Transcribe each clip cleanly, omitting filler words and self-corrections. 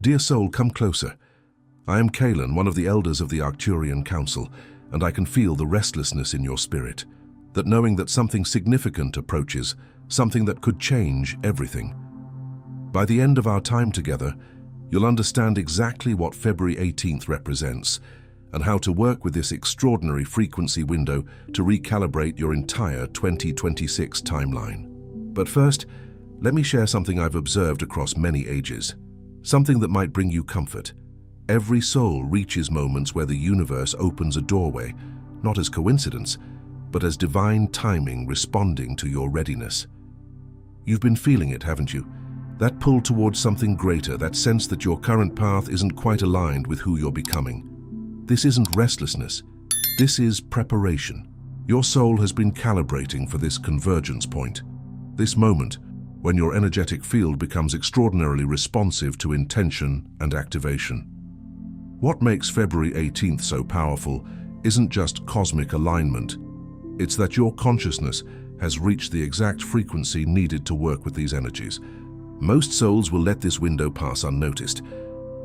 Dear soul, come closer. I am Kaelon, one of the elders of the Arcturian Council, and I can feel the restlessness in your spirit, that knowing that something significant approaches, something that could change everything. By the end of our time together, you'll understand exactly what February 18th represents, and how to work with this extraordinary frequency window to recalibrate your entire 2026 timeline. But first, let me share something I've observed across many ages, something that might bring you comfort. Every soul reaches moments where the universe opens a doorway, not as coincidence, but as divine timing responding to your readiness. You've been feeling it, haven't you? That pull towards something greater, that sense that your current path isn't quite aligned with who you're becoming. This isn't restlessness. This is preparation. Your soul has been calibrating for this convergence point, this moment when your energetic field becomes extraordinarily responsive to intention and activation. What makes February 18th so powerful isn't just cosmic alignment. It's that your consciousness has reached the exact frequency needed to work with these energies. Most souls will let this window pass unnoticed,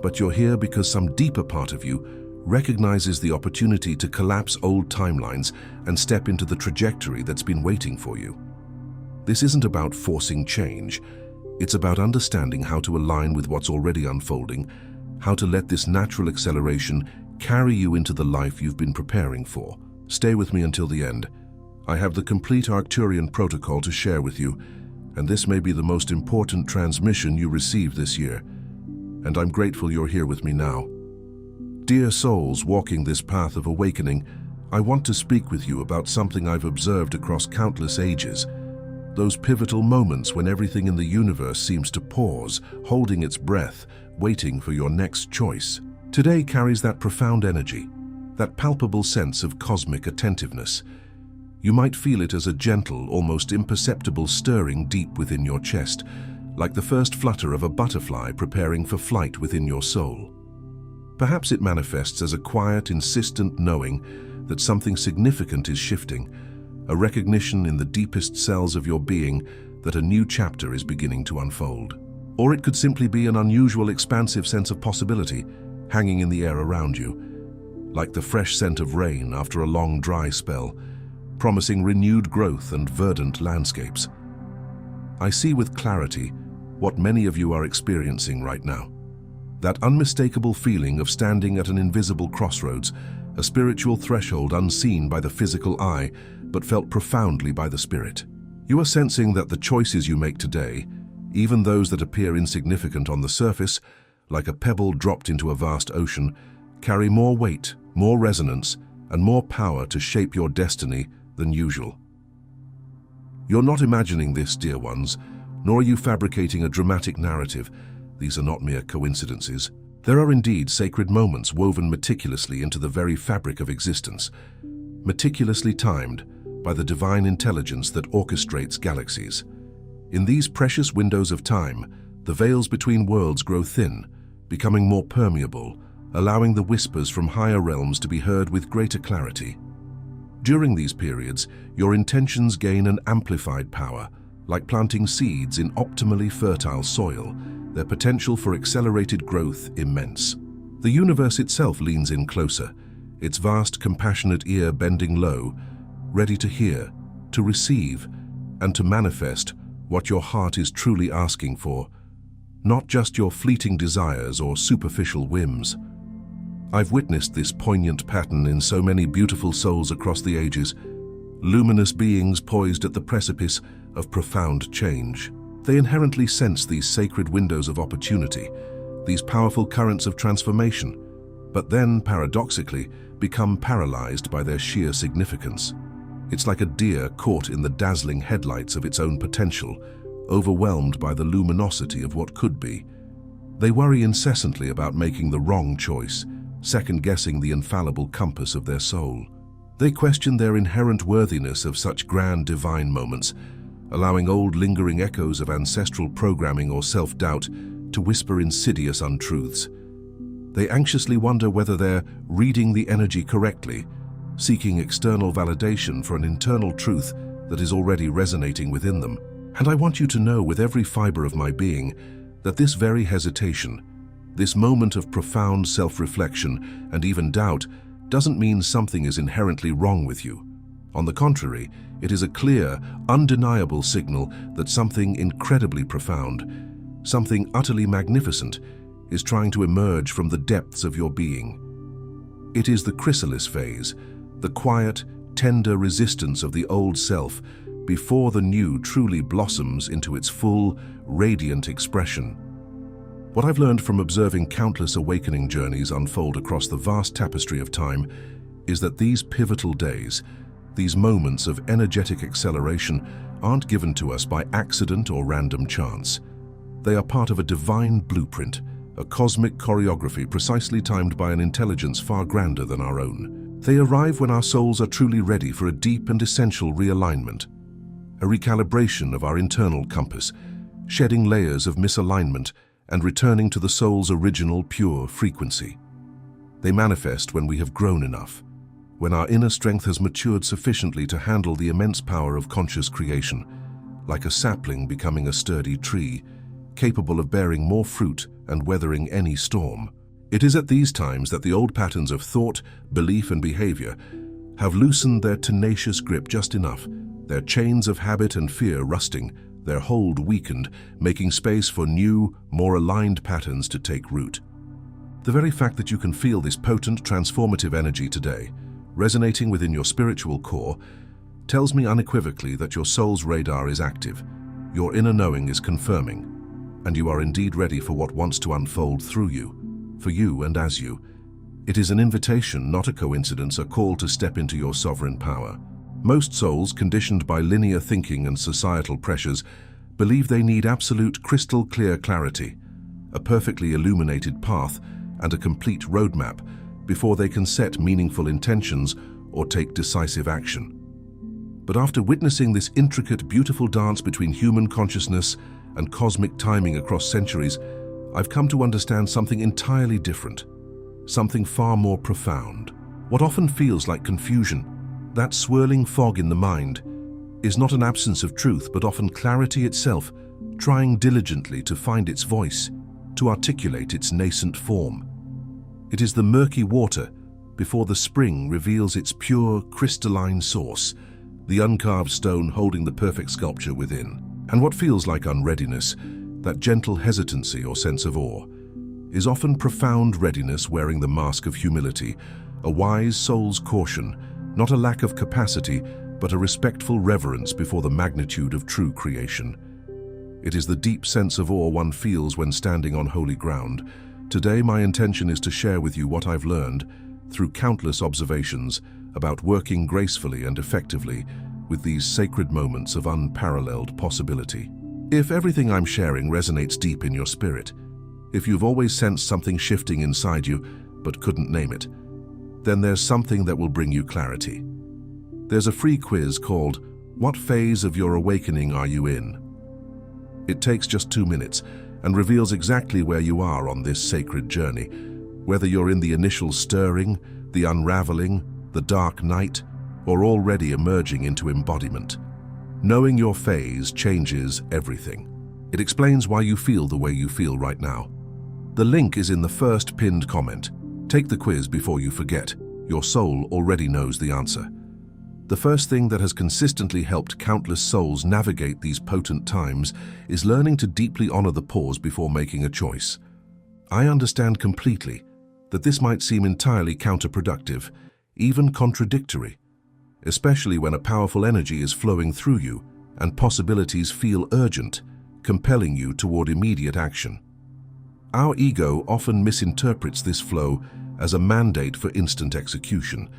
but you're here because some deeper part of you recognizes the opportunity to collapse old timelines and step into the trajectory that's been waiting for you. This isn't about forcing change. It's about understanding how to align with what's already unfolding, how to let this natural acceleration carry you into the life you've been preparing for. Stay with me until the end. I have the complete Arcturian protocol to share with you, and this may be the most important transmission you receive this year. And I'm grateful you're here with me now. Dear souls walking this path of awakening, I want to speak with you about something I've observed across countless ages. Those pivotal moments when everything in the universe seems to pause, holding its breath, waiting for your next choice. Today carries that profound energy, that palpable sense of cosmic attentiveness. You might feel it as a gentle, almost imperceptible stirring deep within your chest, like the first flutter of a butterfly preparing for flight within your soul. Perhaps it manifests as a quiet, insistent knowing that something significant is shifting, a recognition in the deepest cells of your being that a new chapter is beginning to unfold. Or it could simply be an unusual, expansive sense of possibility hanging in the air around you, like the fresh scent of rain after a long dry spell, promising renewed growth and verdant landscapes. I see with clarity what many of you are experiencing right now. That unmistakable feeling of standing at an invisible crossroads, a spiritual threshold unseen by the physical eye, but felt profoundly by the spirit. You are sensing that the choices you make today, even those that appear insignificant on the surface, like a pebble dropped into a vast ocean, carry more weight, more resonance, and more power to shape your destiny than usual. You're not imagining this, dear ones, nor are you fabricating a dramatic narrative. These are not mere coincidences. There are indeed sacred moments woven meticulously into the very fabric of existence, meticulously timed by the divine intelligence that orchestrates galaxies. In these precious windows of time, the veils between worlds grow thin, becoming more permeable, allowing the whispers from higher realms to be heard with greater clarity. During these periods, your intentions gain an amplified power, like planting seeds in optimally fertile soil, their potential for accelerated growth immense. The universe itself leans in closer, its vast, compassionate ear bending low, ready to hear, to receive, and to manifest what your heart is truly asking for, not just your fleeting desires or superficial whims. I've witnessed this poignant pattern in so many beautiful souls across the ages, luminous beings poised at the precipice of profound change. They inherently sense these sacred windows of opportunity, these powerful currents of transformation, but then, paradoxically, become paralyzed by their sheer significance. It's like a deer caught in the dazzling headlights of its own potential, overwhelmed by the luminosity of what could be. They worry incessantly about making the wrong choice, second-guessing the infallible compass of their soul. They question their inherent worthiness of such grand divine moments, allowing old lingering echoes of ancestral programming or self-doubt to whisper insidious untruths. They anxiously wonder whether they're reading the energy correctly, seeking external validation for an internal truth that is already resonating within them. And I want you to know with every fiber of my being that this very hesitation, This moment of profound self-reflection and even doubt doesn't mean something is inherently wrong with you. On the contrary, it is a clear, undeniable signal that something incredibly profound, something utterly magnificent, is trying to emerge from the depths of your being. It is the chrysalis phase, the quiet, tender resistance of the old self before the new truly blossoms into its full, radiant expression. What I've learned from observing countless awakening journeys unfold across the vast tapestry of time is that these pivotal days, these moments of energetic acceleration, aren't given to us by accident or random chance. They are part of a divine blueprint, a cosmic choreography precisely timed by an intelligence far grander than our own. They arrive when our souls are truly ready for a deep and essential realignment, a recalibration of our internal compass, shedding layers of misalignment and returning to the soul's original pure frequency. They manifest when we have grown enough, when our inner strength has matured sufficiently to handle the immense power of conscious creation, like a sapling becoming a sturdy tree, capable of bearing more fruit and weathering any storm. It is at these times that the old patterns of thought, belief, and behavior have loosened their tenacious grip just enough, their chains of habit and fear rusting, their hold weakened, making space for new, more aligned patterns to take root. The very fact that you can feel this potent, transformative energy today, resonating within your spiritual core, tells me unequivocally that your soul's radar is active, your inner knowing is confirming, and you are indeed ready for what wants to unfold through you, for you and as you. It is an invitation, not a coincidence, a call to step into your sovereign power. Most souls, conditioned by linear thinking and societal pressures, believe they need absolute crystal-clear clarity, a perfectly illuminated path, and a complete roadmap before they can set meaningful intentions or take decisive action. But after witnessing this intricate, beautiful dance between human consciousness and cosmic timing across centuries, I've come to understand something entirely different, something far more profound. What often feels like confusion, that swirling fog in the mind, is not an absence of truth, but often clarity itself, trying diligently to find its voice, to articulate its nascent form. It is the murky water before the spring reveals its pure, crystalline source, the uncarved stone holding the perfect sculpture within. And what feels like unreadiness, that gentle hesitancy or sense of awe, is often profound readiness wearing the mask of humility, a wise soul's caution, not a lack of capacity, but a respectful reverence before the magnitude of true creation. It is the deep sense of awe one feels when standing on holy ground. Today, my intention is to share with you what I've learned through countless observations about working gracefully and effectively with these sacred moments of unparalleled possibility. If everything I'm sharing resonates deep in your spirit, if you've always sensed something shifting inside you but couldn't name it, then there's something that will bring you clarity. There's a free quiz called "What Phase of Your Awakening Are You In?" It takes just 2 minutes and reveals exactly where you are on this sacred journey, whether you're in the initial stirring, the unraveling, the dark night, or already emerging into embodiment. Knowing your phase changes everything. It explains why you feel the way you feel right now. The link is in the first pinned comment. Take the quiz before you forget. Your soul already knows the answer. The first thing that has consistently helped countless souls navigate these potent times is learning to deeply honor the pause before making a choice. I understand completely that this might seem entirely counterproductive, even contradictory, especially when a powerful energy is flowing through you and possibilities feel urgent, compelling you toward immediate action. Our ego often misinterprets this flow as a mandate for instant execution,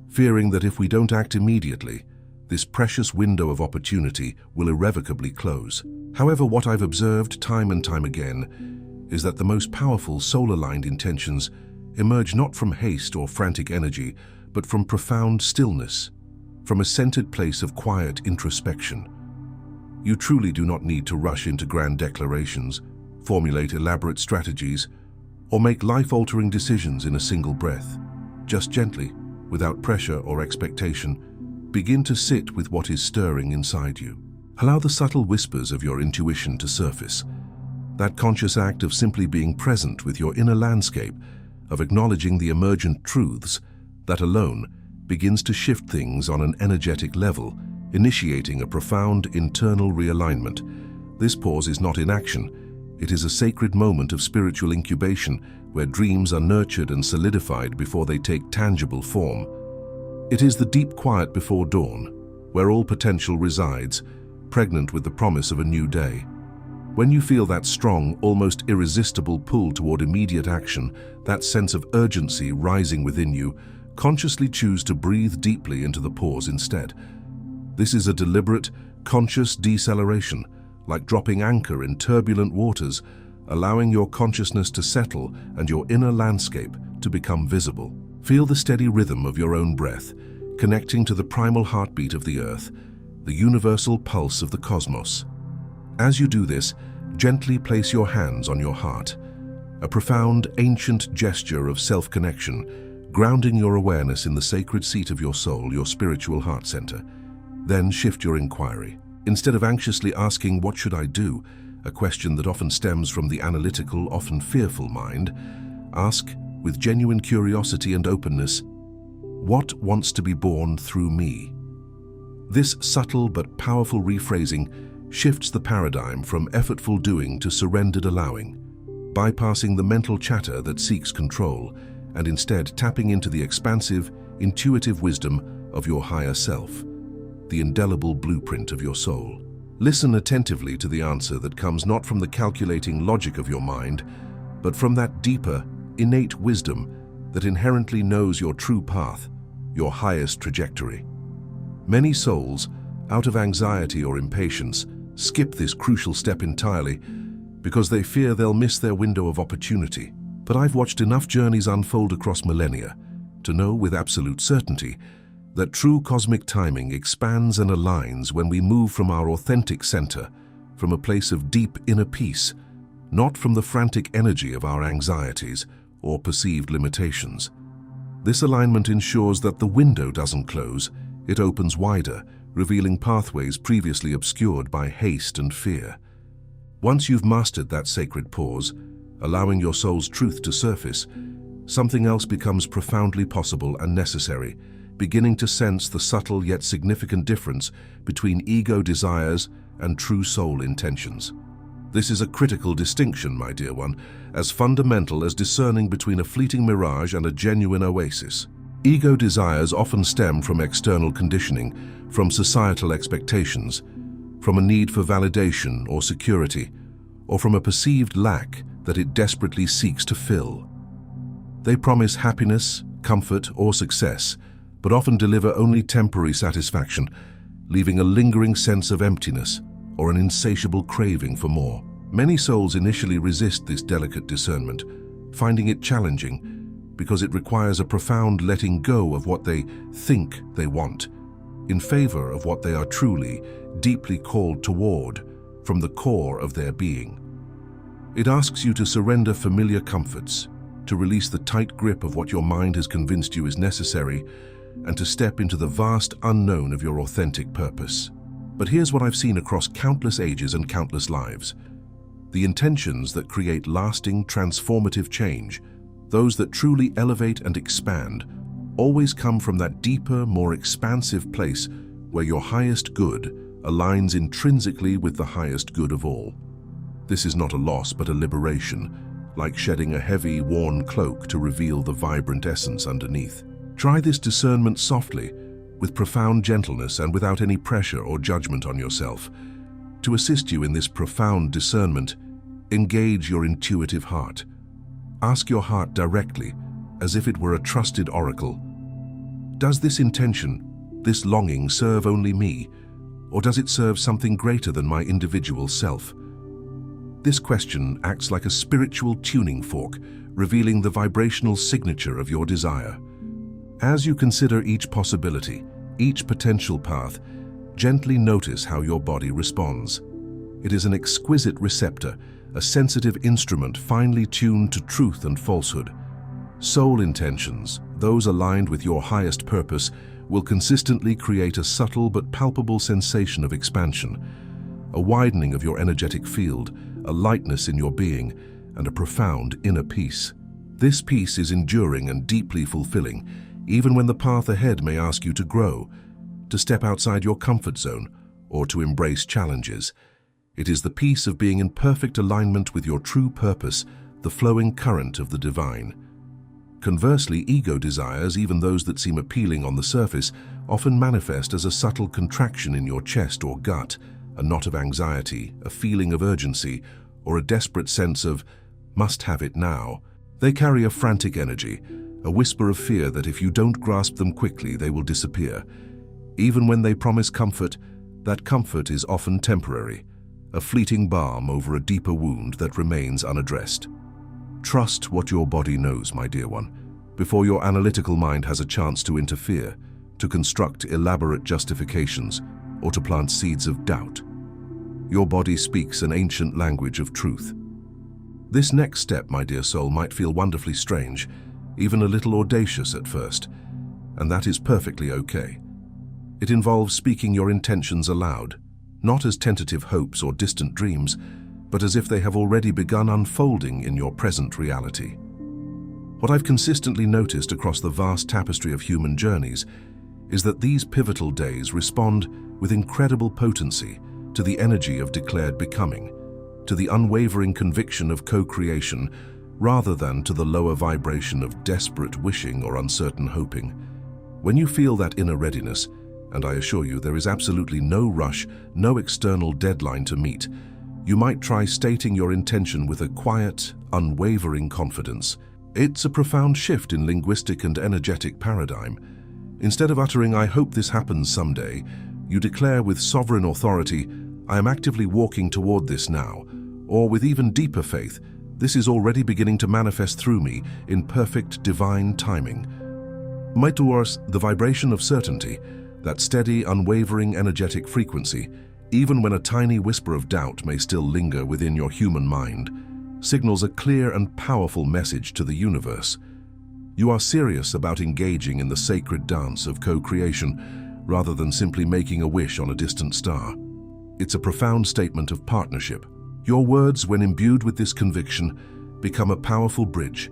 fearing that if we don't act immediately, this precious window of opportunity will irrevocably close. However, what I've observed time and time again is that the most powerful soul-aligned intentions emerge not from haste or frantic energy, but from profound stillness, from a centered place of quiet introspection. You truly do not need to rush into grand declarations, formulate elaborate strategies, or make life-altering decisions in a single breath. Just gently, without pressure or expectation, begin to sit with what is stirring inside you. Allow the subtle whispers of your intuition to surface. That conscious act of simply being present with your inner landscape, of acknowledging the emergent truths, that alone begins to shift things on an energetic level, initiating a profound internal realignment. This pause is not inaction. It is a sacred moment of spiritual incubation where dreams are nurtured and solidified before they take tangible form. It is the deep quiet before dawn, where all potential resides, pregnant with the promise of a new day. When you feel that strong, almost irresistible pull toward immediate action, that sense of urgency rising within you, consciously choose to breathe deeply into the pause instead. This is a deliberate, conscious deceleration, like dropping anchor in turbulent waters, allowing your consciousness to settle and your inner landscape to become visible. Feel the steady rhythm of your own breath, connecting to the primal heartbeat of the earth, the universal pulse of the cosmos. As you do this, gently place your hands on your heart, a profound, ancient gesture of self-connection, grounding your awareness in the sacred seat of your soul, your spiritual heart center. Then shift your inquiry. Instead of anxiously asking, "What should I do?" a question that often stems from the analytical, often fearful mind, ask, with genuine curiosity and openness, "What wants to be born through me?" This subtle but powerful rephrasing shifts the paradigm from effortful doing to surrendered allowing, bypassing the mental chatter that seeks control and instead tapping into the expansive, intuitive wisdom of your higher self, the indelible blueprint of your soul. Listen attentively to the answer that comes not from the calculating logic of your mind, but from that deeper, innate wisdom that inherently knows your true path, your highest trajectory. Many souls, out of anxiety or impatience, skip this crucial step entirely because they fear they'll miss their window of opportunity. But I've watched enough journeys unfold across millennia to know with absolute certainty that true cosmic timing expands and aligns when we move from our authentic center, from a place of deep inner peace, not from the frantic energy of our anxieties or perceived limitations. This alignment ensures that the window doesn't close, it opens wider, revealing pathways previously obscured by haste and fear. Once you've mastered that sacred pause, allowing your soul's truth to surface, something else becomes profoundly possible and necessary, beginning to sense the subtle yet significant difference between ego desires and true soul intentions. This is a critical distinction, my dear one, as fundamental as discerning between a fleeting mirage and a genuine oasis. Ego desires often stem from external conditioning, from societal expectations, from a need for validation or security, or from a perceived lack that it desperately seeks to fill. They promise happiness, comfort, or success, but often deliver only temporary satisfaction, leaving a lingering sense of emptiness or an insatiable craving for more. Many souls initially resist this delicate discernment, finding it challenging because it requires a profound letting go of what they think they want, in favor of what they are truly, deeply called toward from the core of their being. It asks you to surrender familiar comforts, to release the tight grip of what your mind has convinced you is necessary, and to step into the vast unknown of your authentic purpose. But here's what I've seen across countless ages and countless lives. The intentions that create lasting, transformative change, those that truly elevate and expand, always come from that deeper, more expansive place where your highest good aligns intrinsically with the highest good of all. This is not a loss, but a liberation, like shedding a heavy, worn cloak to reveal the vibrant essence underneath. Try this discernment softly, with profound gentleness and without any pressure or judgment on yourself. To assist you in this profound discernment, engage your intuitive heart. Ask your heart directly, as if it were a trusted oracle. Does this intention, this longing, serve only me, or does it serve something greater than my individual self? This question acts like a spiritual tuning fork, revealing the vibrational signature of your desire. As you consider each possibility, each potential path, gently notice how your body responds. It is an exquisite receptor, a sensitive instrument finely tuned to truth and falsehood. Soul intentions, those aligned with your highest purpose, will consistently create a subtle but palpable sensation of expansion, a widening of your energetic field, a lightness in your being, and a profound inner peace. This peace is enduring and deeply fulfilling, even when the path ahead may ask you to grow, to step outside your comfort zone, or to embrace challenges. It is the peace of being in perfect alignment with your true purpose, the flowing current of the divine. Conversely, ego desires, even those that seem appealing on the surface, often manifest as a subtle contraction in your chest or gut, a knot of anxiety, a feeling of urgency, or a desperate sense of must have it now. They carry a frantic energy, a whisper of fear that if you don't grasp them quickly, they will disappear. Even when they promise comfort, that comfort is often temporary, a fleeting balm over a deeper wound that remains unaddressed. Trust what your body knows, my dear one, before your analytical mind has a chance to interfere, to construct elaborate justifications, or to plant seeds of doubt. Your body speaks an ancient language of truth. This next step, my dear soul, might feel wonderfully strange, even a little audacious at first, and that is perfectly okay. It involves speaking your intentions aloud, not as tentative hopes or distant dreams, but as if they have already begun unfolding in your present reality. What I've consistently noticed across the vast tapestry of human journeys is that these pivotal days respond with incredible potency to the energy of declared becoming, to the unwavering conviction of co-creation, rather than to the lower vibration of desperate wishing or uncertain hoping. When you feel that inner readiness, and I assure you there is absolutely no rush, no external deadline to meet, you might try stating your intention with a quiet, unwavering confidence. It's a profound shift in linguistic and energetic paradigm. Instead of uttering, "I hope this happens someday," you declare with sovereign authority, "I am actively walking toward this now," or with even deeper faith, "This is already beginning to manifest through me in perfect divine timing." Towards the vibration of certainty, that steady, unwavering energetic frequency, even when a tiny whisper of doubt may still linger within your human mind, signals a clear and powerful message to the universe. You are serious about engaging in the sacred dance of co-creation, rather than simply making a wish on a distant star. It's a profound statement of partnership. Your words, when imbued with this conviction, become a powerful bridge,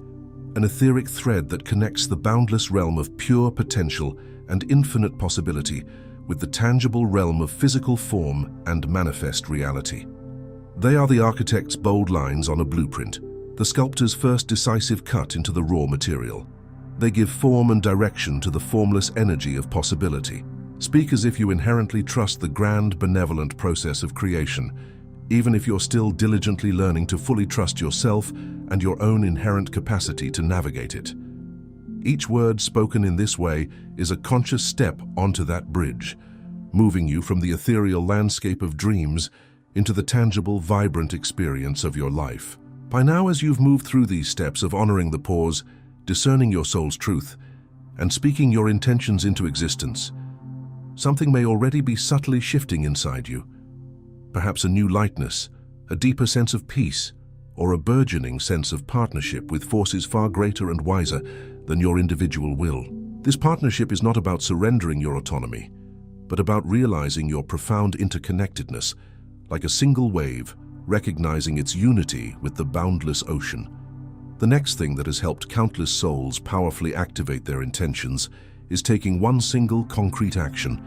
an etheric thread that connects the boundless realm of pure potential and infinite possibility with the tangible realm of physical form and manifest reality. They are the architect's bold lines on a blueprint, the sculptor's first decisive cut into the raw material. They give form and direction to the formless energy of possibility. Speak as if you inherently trust the grand, benevolent process of creation, even if you're still diligently learning to fully trust yourself and your own inherent capacity to navigate it. Each word spoken in this way is a conscious step onto that bridge, moving you from the ethereal landscape of dreams into the tangible, vibrant experience of your life. By now, as you've moved through these steps of honoring the pause, discerning your soul's truth, and speaking your intentions into existence, something may already be subtly shifting inside you. Perhaps a new lightness, a deeper sense of peace, or a burgeoning sense of partnership with forces far greater and wiser than your individual will. This partnership is not about surrendering your autonomy, but about realizing your profound interconnectedness, like a single wave, recognizing its unity with the boundless ocean. The next thing that has helped countless souls powerfully activate their intentions is taking one single concrete action,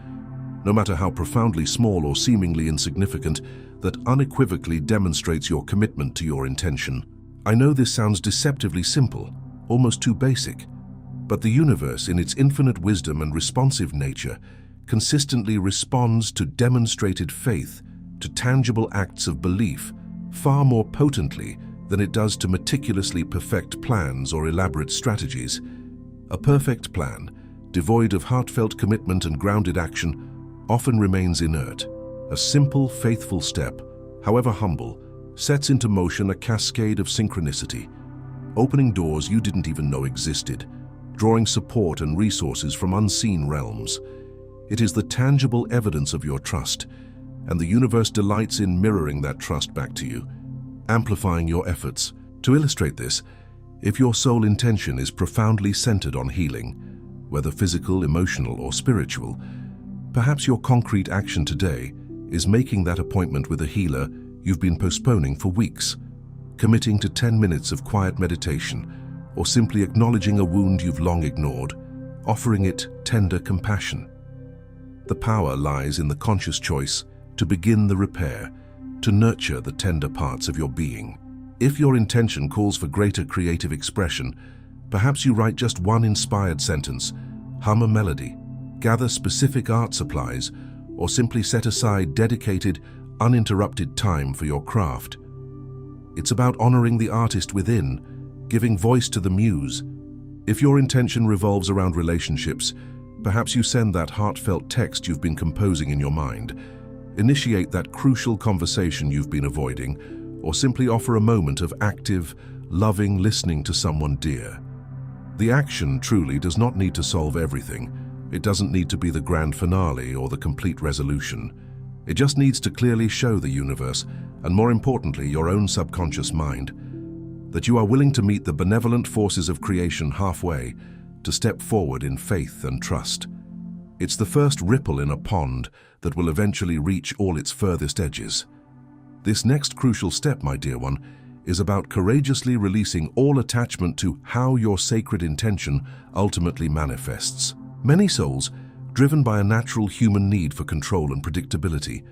no matter how profoundly small or seemingly insignificant, that unequivocally demonstrates your commitment to your intention. I know this sounds deceptively simple, almost too basic, but the universe, in its infinite wisdom and responsive nature, consistently responds to demonstrated faith, to tangible acts of belief, far more potently than it does to meticulously perfect plans or elaborate strategies. A perfect plan, devoid of heartfelt commitment and grounded action, often remains inert. A simple, faithful step, however humble, sets into motion a cascade of synchronicity, opening doors you didn't even know existed, drawing support and resources from unseen realms. It is the tangible evidence of your trust, and the universe delights in mirroring that trust back to you, amplifying your efforts. To illustrate this, if your sole intention is profoundly centered on healing, whether physical, emotional, or spiritual, perhaps your concrete action today is making that appointment with a healer you've been postponing for weeks, committing to 10 minutes of quiet meditation, or simply acknowledging a wound you've long ignored, offering it tender compassion. The power lies in the conscious choice to begin the repair, to nurture the tender parts of your being. If your intention calls for greater creative expression, perhaps you write just one inspired sentence, hum a melody, gather specific art supplies, or simply set aside dedicated, uninterrupted time for your craft. It's about honoring the artist within, giving voice to the muse. If your intention revolves around relationships, perhaps you send that heartfelt text you've been composing in your mind, initiate that crucial conversation you've been avoiding, or simply offer a moment of active, loving listening to someone dear. The action truly does not need to solve everything. It doesn't need to be the grand finale or the complete resolution. It just needs to clearly show the universe, and more importantly, your own subconscious mind, that you are willing to meet the benevolent forces of creation halfway, to step forward in faith and trust. It's the first ripple in a pond that will eventually reach all its furthest edges. This next crucial step, my dear one, is about courageously releasing all attachment to how your sacred intention ultimately manifests. Many souls, driven by a natural human need for control and predictability,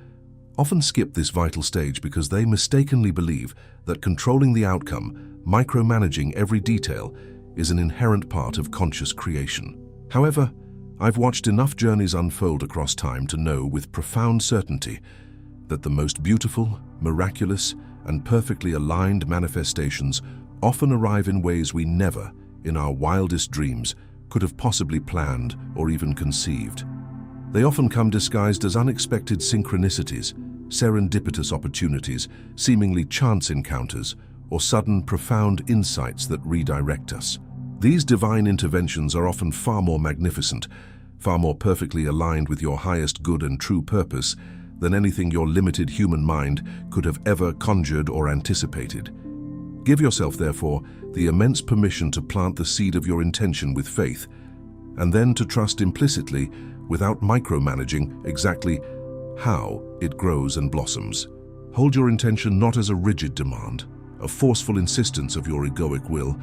often skip this vital stage because they mistakenly believe that controlling the outcome, micromanaging every detail, is an inherent part of conscious creation. However, I've watched enough journeys unfold across time to know with profound certainty that the most beautiful, miraculous, and perfectly aligned manifestations often arrive in ways we never, in our wildest dreams, could have possibly planned or even conceived. They often come disguised as unexpected synchronicities, serendipitous opportunities, seemingly chance encounters, or sudden, profound insights that redirect us. These divine interventions are often far more magnificent, far more perfectly aligned with your highest good and true purpose than anything your limited human mind could have ever conjured or anticipated. Give yourself, therefore, the immense permission to plant the seed of your intention with faith, and then to trust implicitly, without micromanaging, exactly how it grows and blossoms. Hold your intention not as a rigid demand, a forceful insistence of your egoic will,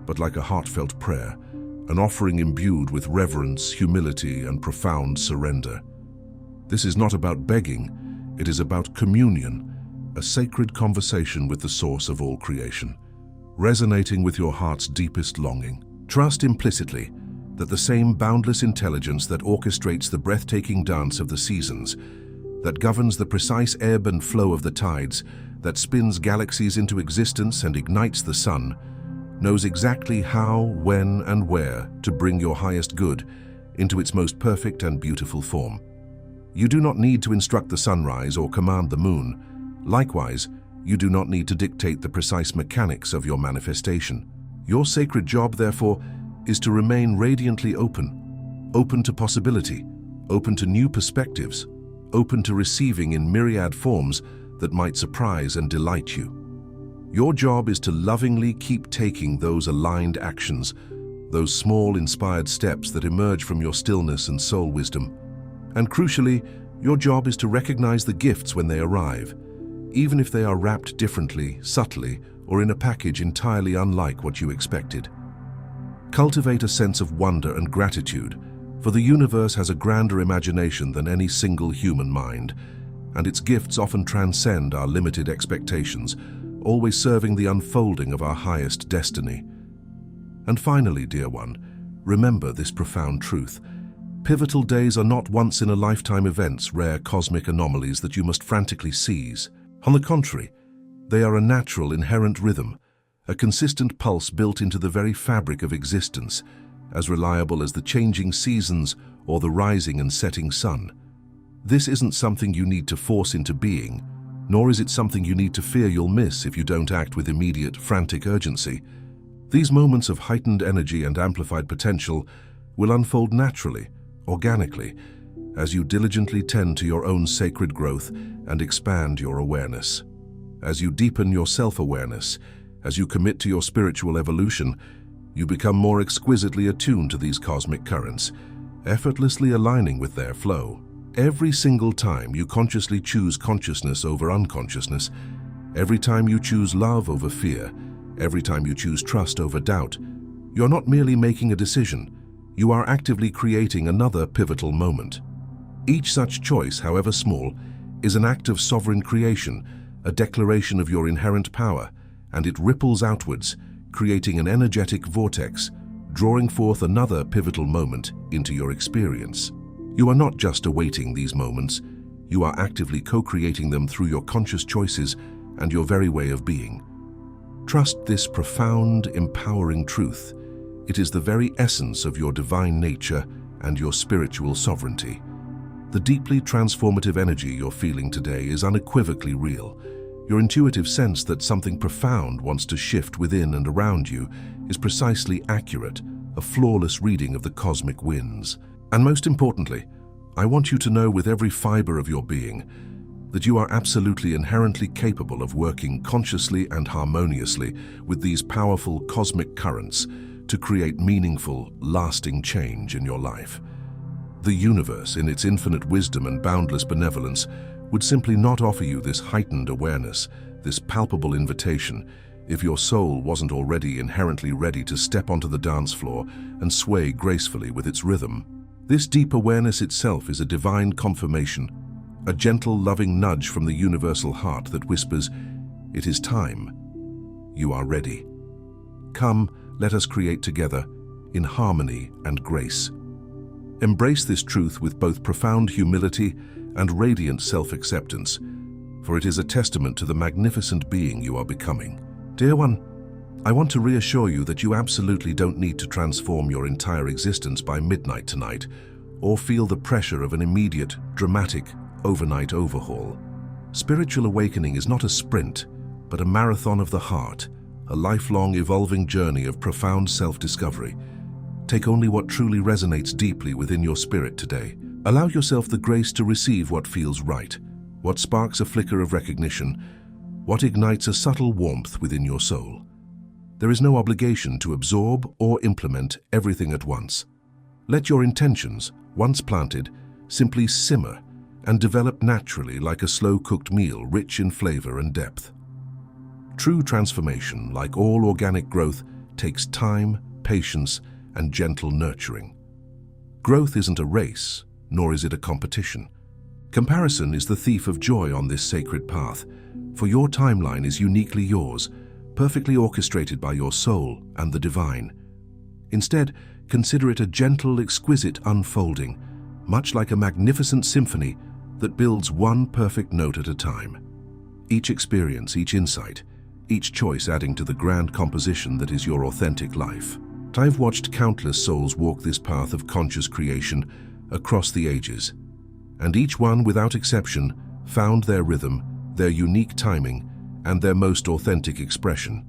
but like a heartfelt prayer, an offering imbued with reverence, humility, and profound surrender. This is not about begging, it is about communion, a sacred conversation with the source of all creation, resonating with your heart's deepest longing. Trust implicitly that the same boundless intelligence that orchestrates the breathtaking dance of the seasons, that governs the precise ebb and flow of the tides, that spins galaxies into existence and ignites the sun, knows exactly how, when, and where to bring your highest good into its most perfect and beautiful form. You do not need to instruct the sunrise or command the moon. Likewise, you do not need to dictate the precise mechanics of your manifestation. Your sacred job, therefore, is to remain radiantly open to possibility, open to new perspectives, open to receiving in myriad forms that might surprise and delight you. Your job is to lovingly keep taking those aligned actions, those small inspired steps that emerge from your stillness and soul wisdom. And crucially, your job is to recognize the gifts when they arrive, even if they are wrapped differently, subtly, or in a package entirely unlike what you expected. Cultivate a sense of wonder and gratitude, for the universe has a grander imagination than any single human mind, and its gifts often transcend our limited expectations, always serving the unfolding of our highest destiny. And finally, dear one, remember this profound truth. Pivotal days are not once-in-a-lifetime events, rare cosmic anomalies that you must frantically seize. On the contrary, they are a natural, inherent rhythm, a consistent pulse built into the very fabric of existence, as reliable as the changing seasons or the rising and setting sun. This isn't something you need to force into being, nor is it something you need to fear you'll miss if you don't act with immediate, frantic urgency. These moments of heightened energy and amplified potential will unfold naturally, organically, as you diligently tend to your own sacred growth and expand your awareness. As you deepen your self-awareness, as you commit to your spiritual evolution, you become more exquisitely attuned to these cosmic currents, effortlessly aligning with their flow. Every single time you consciously choose consciousness over unconsciousness, every time you choose love over fear, every time you choose trust over doubt, you're not merely making a decision, you are actively creating another pivotal moment. Each such choice, however small, is an act of sovereign creation, a declaration of your inherent power, and it ripples outwards, creating an energetic vortex, drawing forth another pivotal moment into your experience. You are not just awaiting these moments, you are actively co-creating them through your conscious choices and your very way of being. Trust this profound, empowering truth. It is the very essence of your divine nature and your spiritual sovereignty. The deeply transformative energy you're feeling today is unequivocally real. Your intuitive sense that something profound wants to shift within and around you is precisely accurate, a flawless reading of the cosmic winds. And most importantly, I want you to know with every fiber of your being that you are absolutely inherently capable of working consciously and harmoniously with these powerful cosmic currents to create meaningful, lasting change in your life. The universe, in its infinite wisdom and boundless benevolence, would simply not offer you this heightened awareness, this palpable invitation, if your soul wasn't already inherently ready to step onto the dance floor and sway gracefully with its rhythm. This deep awareness itself is a divine confirmation, a gentle, loving nudge from the universal heart that whispers, "It is time. You are ready. Come, let us create together, in harmony and grace." Embrace this truth with both profound humility and radiant self-acceptance, for it is a testament to the magnificent being you are becoming. Dear one, I want to reassure you that you absolutely don't need to transform your entire existence by midnight tonight, or feel the pressure of an immediate, dramatic, overnight overhaul. Spiritual awakening is not a sprint, but a marathon of the heart, a lifelong evolving journey of profound self-discovery. Take only what truly resonates deeply within your spirit today. Allow yourself the grace to receive what feels right, what sparks a flicker of recognition, what ignites a subtle warmth within your soul. There is no obligation to absorb or implement everything at once. Let your intentions, once planted, simply simmer and develop naturally like a slow-cooked meal rich in flavor and depth. True transformation, like all organic growth, takes time, patience, and gentle nurturing. Growth isn't a race, nor is it a competition. Comparison is the thief of joy on this sacred path, for your timeline is uniquely yours, perfectly orchestrated by your soul and the divine. Instead, consider it a gentle, exquisite unfolding, much like a magnificent symphony that builds one perfect note at a time. Each experience, each insight, each choice adding to the grand composition that is your authentic life. I've watched countless souls walk this path of conscious creation across the ages, and each one, without exception, found their rhythm, their unique timing, and their most authentic expression.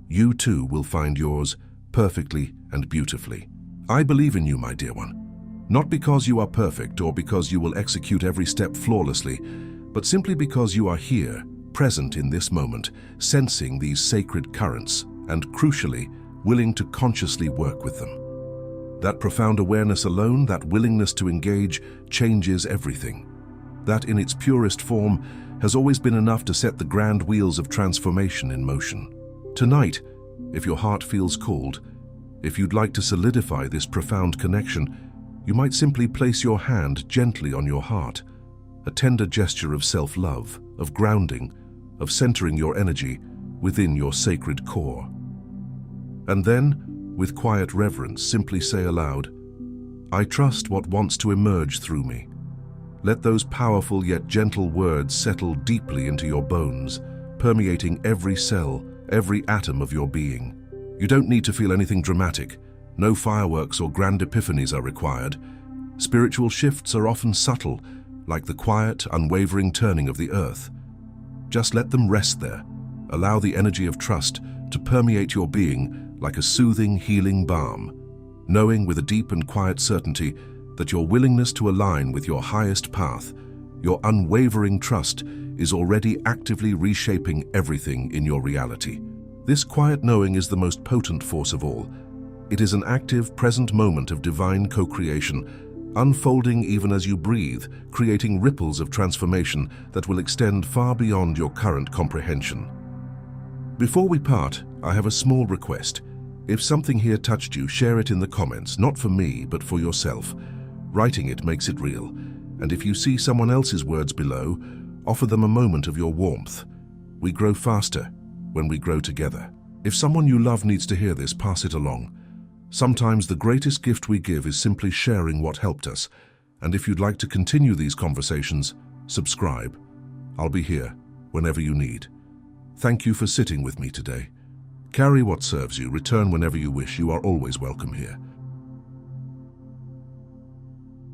You too will find yours perfectly and beautifully. I believe in you, my dear one. Not because you are perfect or because you will execute every step flawlessly, but simply because you are here, present in this moment, sensing these sacred currents, and crucially, willing to consciously work with them. That profound awareness alone, that willingness to engage, changes everything. That in its purest form has always been enough to set the grand wheels of transformation in motion. Tonight, if your heart feels called, if you'd like to solidify this profound connection, you might simply place your hand gently on your heart, a tender gesture of self-love, of grounding, of centering your energy within your sacred core. And then, with quiet reverence, simply say aloud, "I trust what wants to emerge through me." Let those powerful yet gentle words settle deeply into your bones, permeating every cell, every atom of your being. You don't need to feel anything dramatic. No fireworks or grand epiphanies are required. Spiritual shifts are often subtle, like the quiet, unwavering turning of the earth. Just let them rest there. Allow the energy of trust to permeate your being like a soothing, healing balm, knowing with a deep and quiet certainty that your willingness to align with your highest path, your unwavering trust, is already actively reshaping everything in your reality. This quiet knowing is the most potent force of all. It is an active, present moment of divine co-creation, unfolding even as you breathe, creating ripples of transformation that will extend far beyond your current comprehension. Before we part, I have a small request. If something here touched you, share it in the comments, not for me, but for yourself. Writing it makes it real, and if you see someone else's words below, offer them a moment of your warmth. We grow faster when we grow together. If someone you love needs to hear this, pass it along. Sometimes the greatest gift we give is simply sharing what helped us, and if you'd like to continue these conversations, subscribe. I'll be here whenever you need. Thank you for sitting with me today. Carry what serves you, return whenever you wish. You are always welcome here.